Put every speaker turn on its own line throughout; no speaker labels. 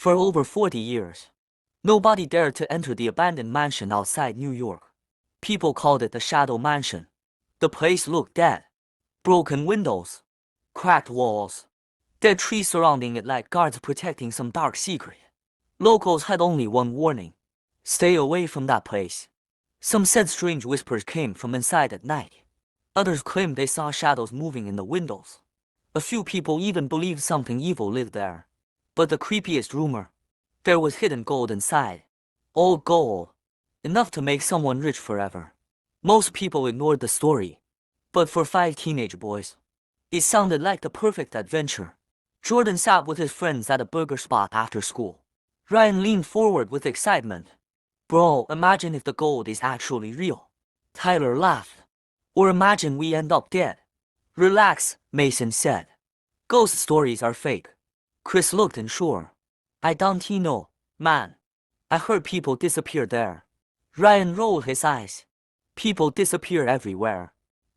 For over 40 years, nobody dared to enter the abandoned mansion outside New York. People called it the Shadow Mansion. The place looked dead. Broken windows, cracked walls, dead trees surrounding it like guards protecting some dark secret. Locals had only one warning: stay away from that place. Some said strange whispers came from inside at night. Others claimed they saw shadows moving in the windows. A few people even believed something evil lived there. But the creepiest rumor: there was hidden gold inside. Old gold, enough to make someone rich forever. Most people ignored the story. But for 5 teenage boys, it sounded like the perfect adventure. Jordan sat with his friends at a burger spot after school. Ryan leaned forward with excitement. Bro, imagine if the gold is actually real. Tyler laughed. Or imagine we end up dead. Relax, Mason said. Ghost stories are fake. Chris looked unsure. I don't know, man. I heard people disappear there. Ryan rolled his eyes. People disappear everywhere.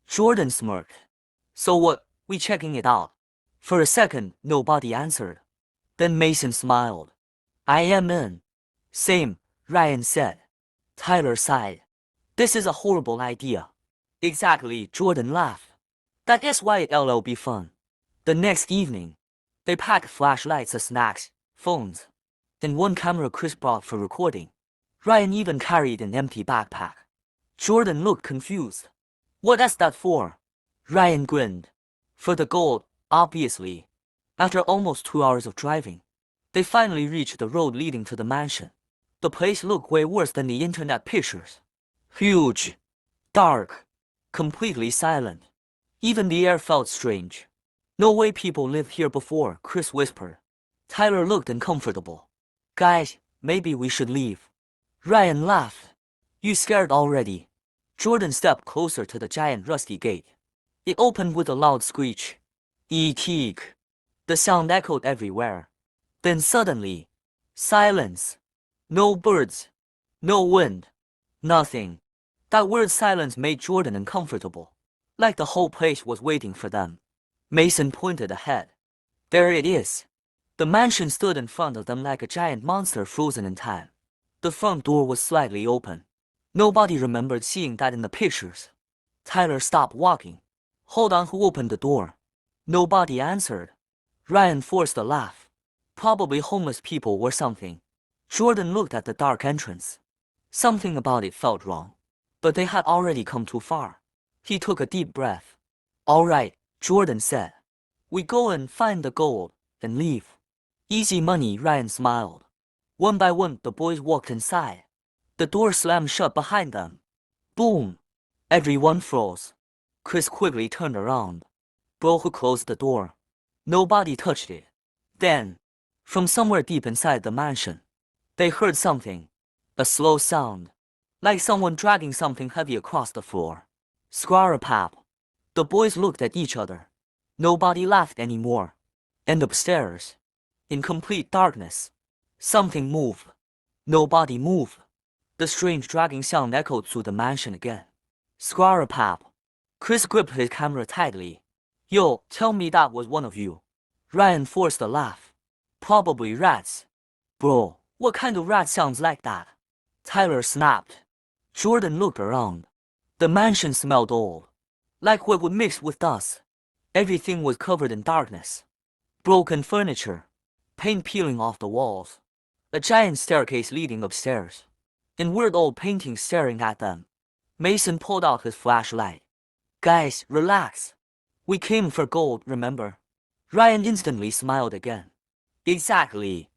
Jordan smirked. So what, we checking it out? For a second, nobody answered. Then Mason smiled. I am in. Same, Ryan said. Tyler sighed. This is a horrible idea. Exactly, Jordan laughed. That is why it'll be fun. The next evening, they packed flashlights as snacks, phones, and one camera Chris brought for recording. Ryan even carried an empty backpack. Jordan looked confused. What is that for? Ryan grinned. For the gold, obviously. After almost 2 hours of driving, they finally reached the road leading to the mansion. The place looked way worse than the internet pictures. Huge, dark, completely silent. Even the air felt strange. No way people lived here before, Chris whispered. Tyler looked uncomfortable. Guys, maybe we should leave. Ryan laughed. You scared already? Jordan stepped closer to the giant rusty gate. It opened with a loud screech. Eek. The sound echoed everywhere. Then suddenly, silence. No birds. No wind. Nothing. That word silence made Jordan uncomfortable. Like the whole place was waiting for them. Mason pointed ahead. There it is. The mansion stood in front of them like a giant monster frozen in time. The front door was slightly open. Nobody remembered seeing that in the pictures. Tyler stopped walking. Hold on, who opened the door? Nobody answered. Ryan forced a laugh. Probably homeless people or something. Jordan looked at the dark entrance. Something about it felt wrong. But they had already come too far. He took a deep breath. All right, Jordan said. We go and find the gold, and leave. Easy money, Ryan smiled. One by one, the boys walked inside. The door slammed shut behind them. Boom! Everyone froze. Chris quickly turned around. Bro, who closed the door? Nobody touched it. Then, from somewhere deep inside the mansion, they heard something. A slow sound. Like someone dragging something heavy across the floor. Scrarapap. The boys looked at each other. Nobody laughed anymore. And upstairs, in complete darkness, something moved. Nobody moved. The strange dragging sound echoed through the mansion again. Scrarapap. Chris gripped his camera tightly. Yo, tell me that was one of you. Ryan forced a laugh. Probably rats. Bro, what kind of rat sounds like that? Tyler snapped. Jordan looked around. The mansion smelled old. Like what would mix with dust. Everything was covered in darkness. Broken furniture. Paint peeling off the walls. A giant staircase leading upstairs. And weird old paintings staring at them. Mason pulled out his flashlight. Guys, relax. We came for gold, remember? Ryan instantly smiled again. Exactly.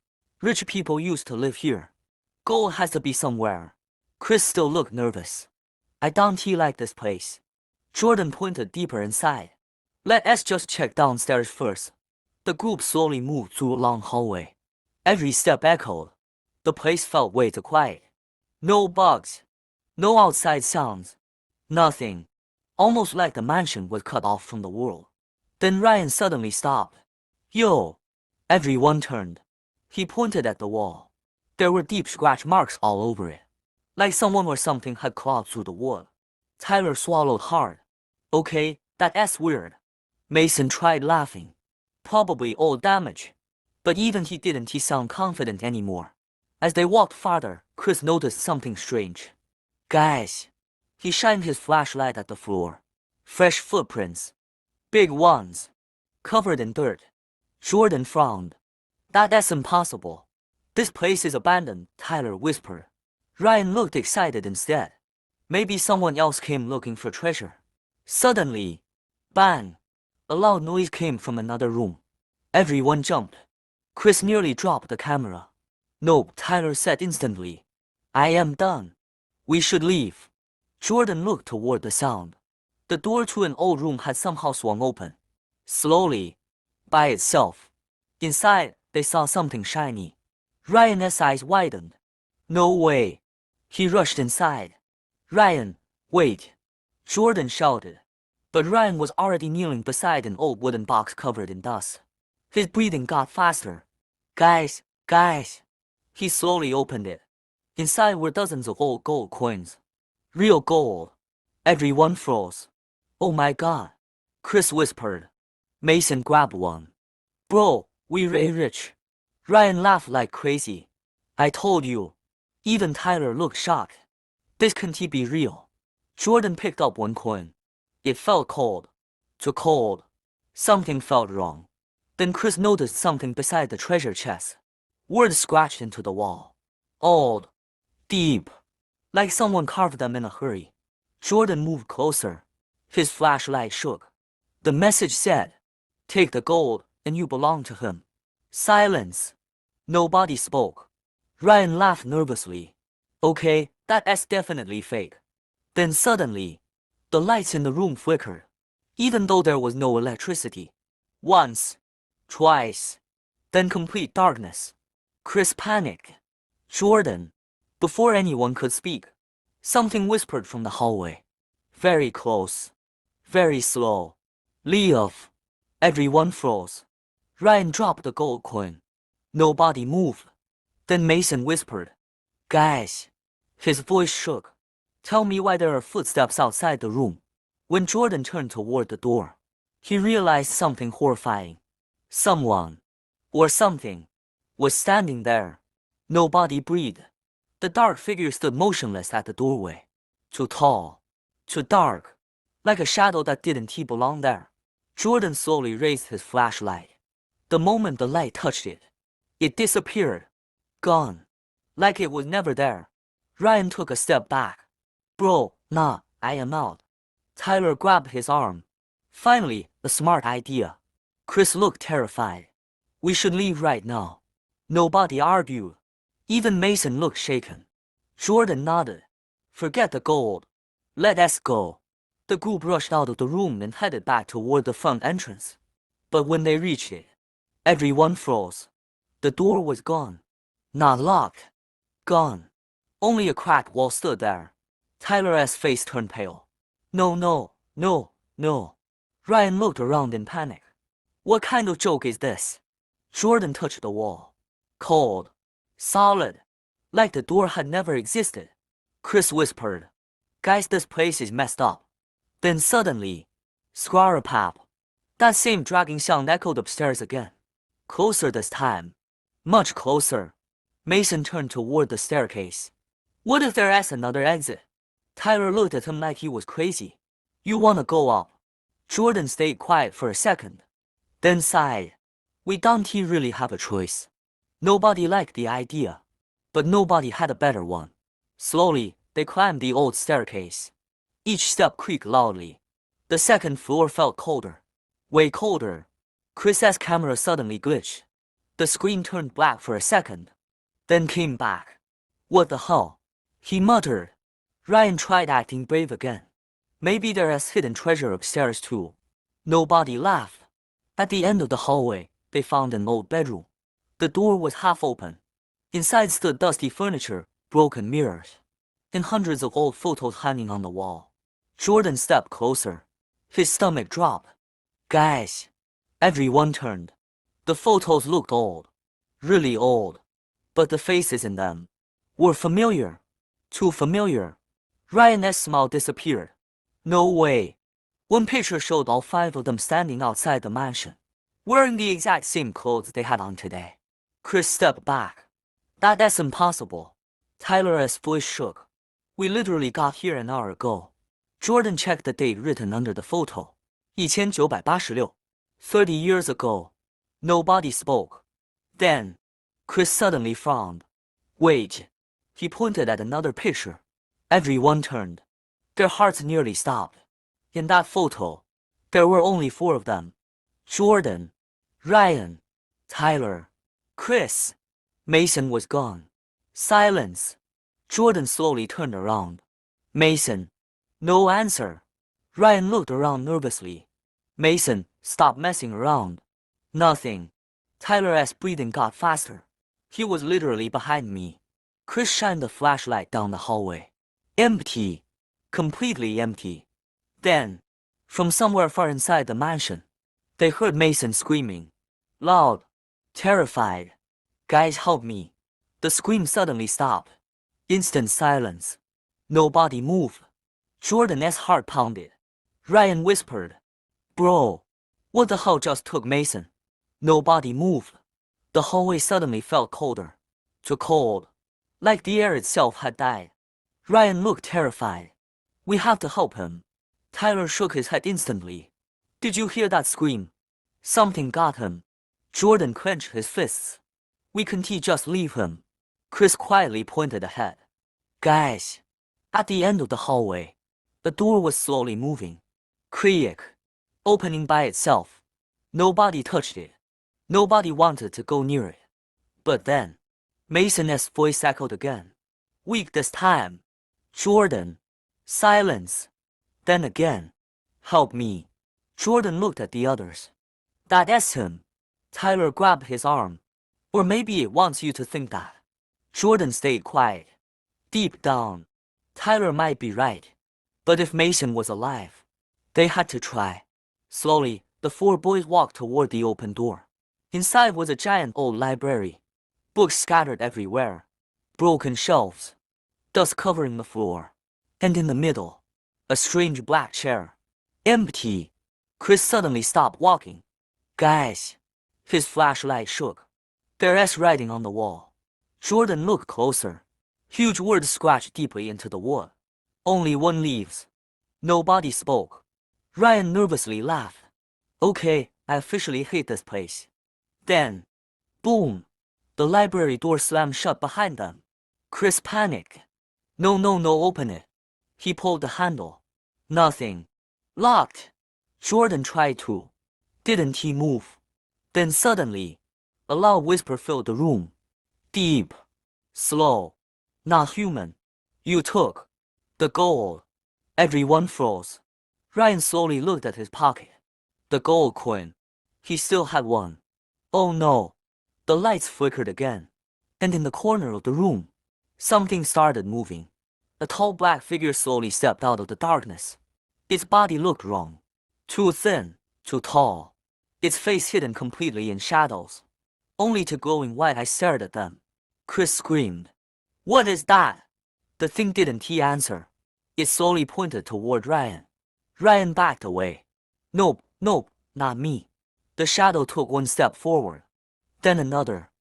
Rich people used to live here. Gold has to be somewhere. Chris still looked nervous. I don't like this place. Jordan pointed deeper inside. Let us just check downstairs first. The group slowly moved through a long hallway. Every step echoed. The place felt way too quiet. No bugs. No outside sounds. Nothing. Almost like the mansion was cut off from the world. Then Ryan suddenly stopped. Yo! Everyone turned. He pointed at the wall. There were deep scratch marks all over it. Like someone or something had clawed through the wood. Tyler swallowed hard. Okay, that's weird. Mason tried laughing. Probably old damage. But even he didn't sound confident anymore. As they walked farther, Chris noticed something strange. Guys. He shined his flashlight at the floor. Fresh footprints. Big ones. Covered in dirt. Jordan frowned. That's impossible. This place is abandoned, Tyler whispered. Ryan looked excited instead. Maybe someone else came looking for treasure. Suddenly, bang! A loud noise came from another room. Everyone jumped. Chris nearly dropped the camera. No, Tyler said instantly. I am done. We should leave. Jordan looked toward the sound. The door to an old room had somehow swung open. Slowly. By itself. Inside, they saw something shiny. Ryan's eyes widened. No way. He rushed inside. Ryan, wait. Jordan shouted. But Ryan was already kneeling beside an old wooden box covered in dust. His breathing got faster. Guys. He slowly opened it. Inside were dozens of old gold coins. Real gold. Everyone froze. Oh my god. Chris whispered. Mason grabbed one. Bro, we're rich. Ryan laughed like crazy. I told you. Even Tyler looked shocked. This can't be real. Jordan picked up one coin. It felt cold. Too cold. Something felt wrong. Then Chris noticed something beside the treasure chest. Words scratched into the wall. Old. Deep. Like someone carved them in a hurry. Jordan moved closer. His flashlight shook. The message said, take the gold, and you belong to him. Silence. Nobody spoke. Ryan laughed nervously. Okay, that's definitely fake. Then suddenly, the lights in the room flickered, even though there was no electricity. Once. Twice. Then complete darkness. Chris panicked. Jordan. Before anyone could speak, something whispered from the hallway. Very close. Very slow. Leave. Everyone froze. Ryan dropped the gold coin. Nobody moved. Then Mason whispered. Guys. His voice shook. Tell me why there are footsteps outside the room. When Jordan turned toward the door, he realized something horrifying. Someone, or something, was standing there. Nobody breathed. The dark figure stood motionless at the doorway. Too tall. Too dark. Like a shadow that didn't belong there. Jordan slowly raised his flashlight. The moment the light touched it, it disappeared. Gone. Like it was never there. Ryan took a step back. Bro, nah, I am out. Tyler grabbed his arm. Finally, a smart idea. Chris looked terrified. We should leave right now. Nobody argued. Even Mason looked shaken. Jordan nodded. Forget the gold. Let us go. The group rushed out of the room and headed back toward the front entrance. But when they reached it, everyone froze. The door was gone. Not locked. Gone. Only a cracked wall stood there. Tyler's face turned pale. No. Ryan looked around in panic. What kind of joke is this? Jordan touched the wall. Cold. Solid. Like the door had never existed. Chris whispered. Guys, this place is messed up. Then suddenly, Squarapap. That same dragging sound echoed upstairs again. Closer this time. Much closer. Mason turned toward the staircase. What if there is another exit? Tyler looked at him like he was crazy. You wanna go up? Jordan stayed quiet for a second. Then sighed. We don't really have a choice. Nobody liked the idea. But nobody had a better one. Slowly, they climbed the old staircase. Each step creaked loudly. The second floor felt colder. Way colder. Chris's camera suddenly glitched. The screen turned black for a second. Then came back. What the hell? He muttered. Ryan tried acting brave again. Maybe there is hidden treasure upstairs too. Nobody laughed. At the end of the hallway, they found an old bedroom. The door was half open. Inside stood dusty furniture, broken mirrors, and hundreds of old photos hanging on the wall. Jordan stepped closer. His stomach dropped. Guys. Everyone turned. The photos looked old. Really old. But the faces in them were familiar. Too familiar. Ryan's smile disappeared. No way. One picture showed all 5 of them standing outside the mansion, wearing the exact same clothes they had on today. Chris stepped back. That's impossible. Tyler's voice shook. We literally got here an hour ago. Jordan checked the date written under the photo. 1986. 30 years ago. Nobody spoke. Then, Chris suddenly frowned. Wait. He pointed at another picture. Everyone turned. Their hearts nearly stopped. In that photo, there were only 4 of them. Jordan, Ryan, Tyler, Chris. Mason was gone. Silence. Jordan slowly turned around. Mason. No answer. Ryan looked around nervously. Mason, stop messing around. Nothing. Tyler's breathing got faster. He was literally behind me. Chris shined the flashlight down the hallway. Empty. Completely empty. Then, from somewhere far inside the mansion, they heard Mason screaming. Loud. Terrified. Guys, help me. The scream suddenly stopped. Instant silence. Nobody moved. Jordan's heart pounded. Ryan whispered. Bro, what the hell just took Mason? Nobody moved. The hallway suddenly felt colder. Too cold. Like the air itself had died. Ryan looked terrified. We have to help him. Tyler shook his head instantly. Did you hear that scream? Something got him. Jordan clenched his fists. We can't just leave him. Chris quietly pointed ahead. Guys. At the end of the hallway, the door was slowly moving. Creak. Opening by itself. Nobody touched it. Nobody wanted to go near it. But then, Mason's voice echoed again. Weak this time. Jordan. Silence. Then again. Help me. Jordan looked at the others. That's him. Tyler grabbed his arm. Or maybe it wants you to think that. Jordan stayed quiet. Deep down, Tyler might be right. But if Mason was alive, they had to try. Slowly, the 4 boys walked toward the open door. Inside was a giant old library. Books scattered everywhere. Broken shelves. Dust covering the floor. And in the middle, a strange black chair. Empty. Chris suddenly stopped walking. Guys. His flashlight shook. There's writing on the wall. Jordan looked closer. Huge words scratched deeply into the wood. Only one leaves. Nobody spoke. Ryan nervously laughed. Okay, I officially hate this place. Then, boom. The library door slammed shut behind them. Chris panicked. No, open it. He pulled the handle. Nothing. Locked. Jordan tried to. Didn't he move? Then suddenly, a loud whisper filled the room. Deep. Slow. Not human. You took the gold. Everyone froze. Ryan slowly looked at his pocket. The gold coin. He still had one. Oh no. The lights flickered again. And in the corner of the room, something started moving. A tall black figure slowly stepped out of the darkness. Its body looked wrong. Too thin, too tall. Its face hidden completely in shadows. Only two glowing white eyes stared at them. Chris screamed. What is that? The thing didn't answer. It slowly pointed toward Ryan. Ryan backed away. Nope, not me. The shadow took one step forward. Then another.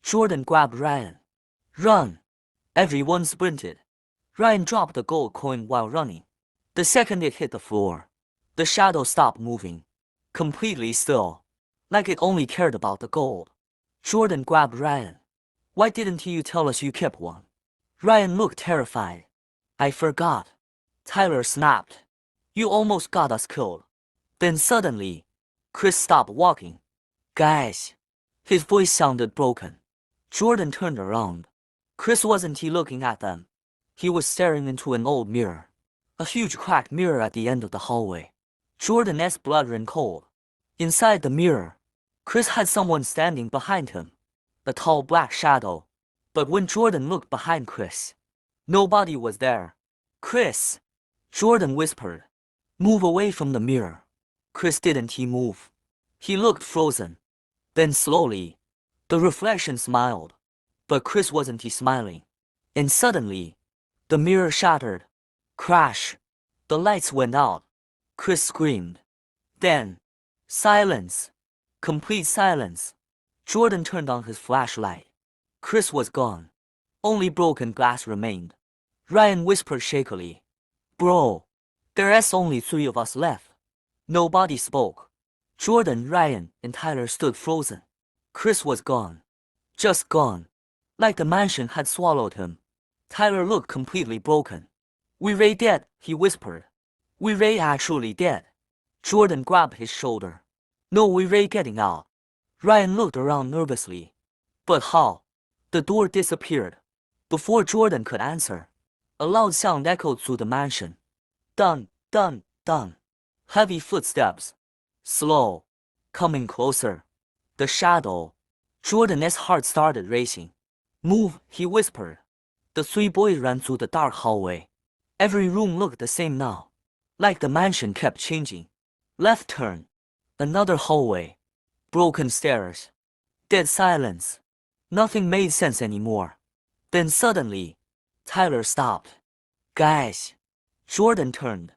Jordan grabbed Ryan. Run! Everyone sprinted. Ryan dropped the gold coin while running. The second it hit the floor, the shadow stopped moving. Completely still. Like it only cared about the gold. Jordan grabbed Ryan. Why didn't you tell us you kept one? Ryan looked terrified. I forgot. Tyler snapped. You almost got us killed. Then suddenly, Chris stopped walking. Guys. His voice sounded broken. Jordan turned around. Chris wasn't looking at them. He was staring into an old mirror. A huge cracked mirror at the end of the hallway. Jordan's blood ran cold. Inside the mirror, Chris had someone standing behind him. A tall black shadow. But when Jordan looked behind Chris, nobody was there. Chris! Jordan whispered. Move away from the mirror. Chris didn't move. He looked frozen. Then slowly, the reflection smiled. But Chris wasn't smiling. And suddenly, the mirror shattered. Crash! The lights went out. Chris screamed. Then, silence. Complete silence. Jordan turned on his flashlight. Chris was gone. Only broken glass remained. Ryan whispered shakily, "Bro, there's only 3 of us left." Nobody spoke. Jordan, Ryan, and Tyler stood frozen. Chris was gone. Just gone. Like the mansion had swallowed him. Tyler looked completely broken. "We Ray dead," he whispered. "We Ray actually dead." Jordan grabbed his shoulder. "No, we Ray getting out." Ryan looked around nervously. "But how?" The door disappeared. Before Jordan could answer, a loud sound echoed through the mansion. Dun, dun, dun. Heavy footsteps. Slow. Coming closer. The shadow. Jordan's heart started racing. "Move," he whispered. The 3 boys ran through the dark hallway. Every room looked the same now. Like the mansion kept changing. Left turn. Another hallway. Broken stairs. Dead silence. Nothing made sense anymore. Then suddenly, Tyler stopped. "Guys." Jordan turned.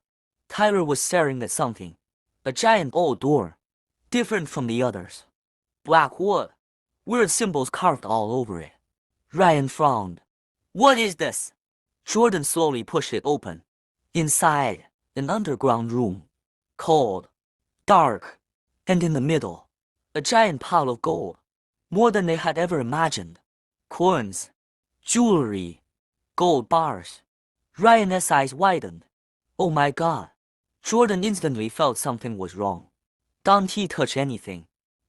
Tyler was staring at something. A giant old door. Different from the others. Black wood. Weird symbols carved all over it. Ryan frowned. "What is this?" Jordan slowly pushed it open. Inside, an underground room. Cold. Dark. And in the middle, a giant pile of gold. More than they had ever imagined. Coins. Jewelry. Gold bars. Ryan's eyes widened. "Oh my God." Jordan instantly felt something was wrong. Don't he touch anything?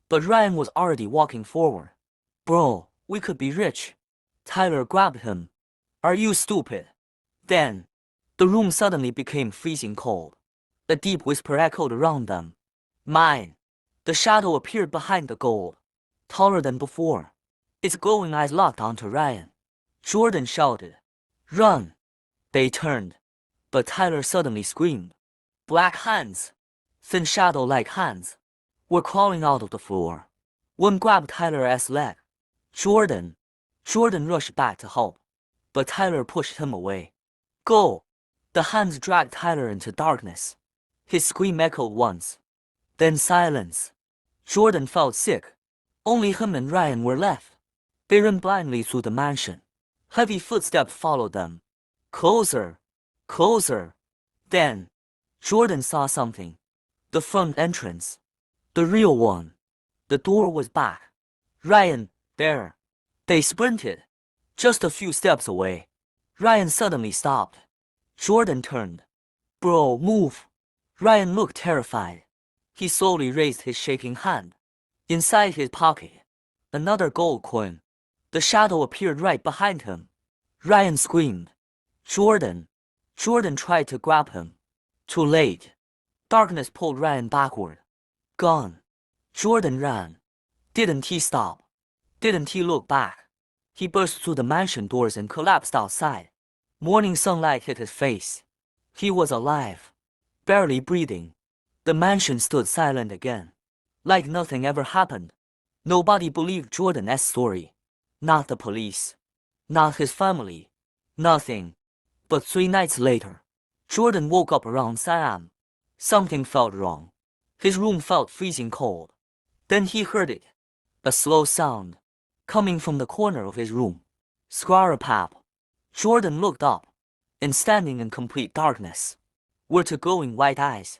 But Ryan was already walking forward. "Bro, we could be rich." Tyler grabbed him. "Are you stupid?" Then, the room suddenly became freezing cold. A deep whisper echoed around them. "Mine." The shadow appeared behind the gold. Taller than before. Its glowing eyes locked onto Ryan. Jordan shouted, "Run!" They turned. But Tyler suddenly screamed. Black hands, thin shadow-like hands, were crawling out of the floor. One grabbed Tyler's leg. Jordan. Jordan rushed back to help. But Tyler pushed him away. "Go!" The hands dragged Tyler into darkness. His scream echoed once. Then silence. Jordan felt sick. Only him and Ryan were left. They ran blindly through the mansion. Heavy footsteps followed them. Closer. Closer. Then, Jordan saw something. The front entrance. The real one. The door was back. Ryan, there. They sprinted. Just a few steps away. Ryan suddenly stopped. Jordan turned. "Bro, move." Ryan looked terrified. He slowly raised his shaking hand. Inside his pocket, another gold coin. The shadow appeared right behind him. Ryan screamed. "Jordan." Jordan tried to grab him. Too late. Darkness pulled Ryan backward. Gone. Jordan ran. Didn't he stop? Didn't he look back? He burst through the mansion doors and collapsed outside. Morning sunlight hit his face. He was alive. Barely breathing. The mansion stood silent again. Like nothing ever happened. Nobody believed Jordan's story. Not the police. Not his family. Nothing. But 3 nights later, Jordan woke up around 6 a.m. Something felt wrong. His room felt freezing cold. Then he heard it. A slow sound. Coming from the corner of his room. Scrarapap. Jordan looked up. And standing in complete darkness were 2 glowing white eyes.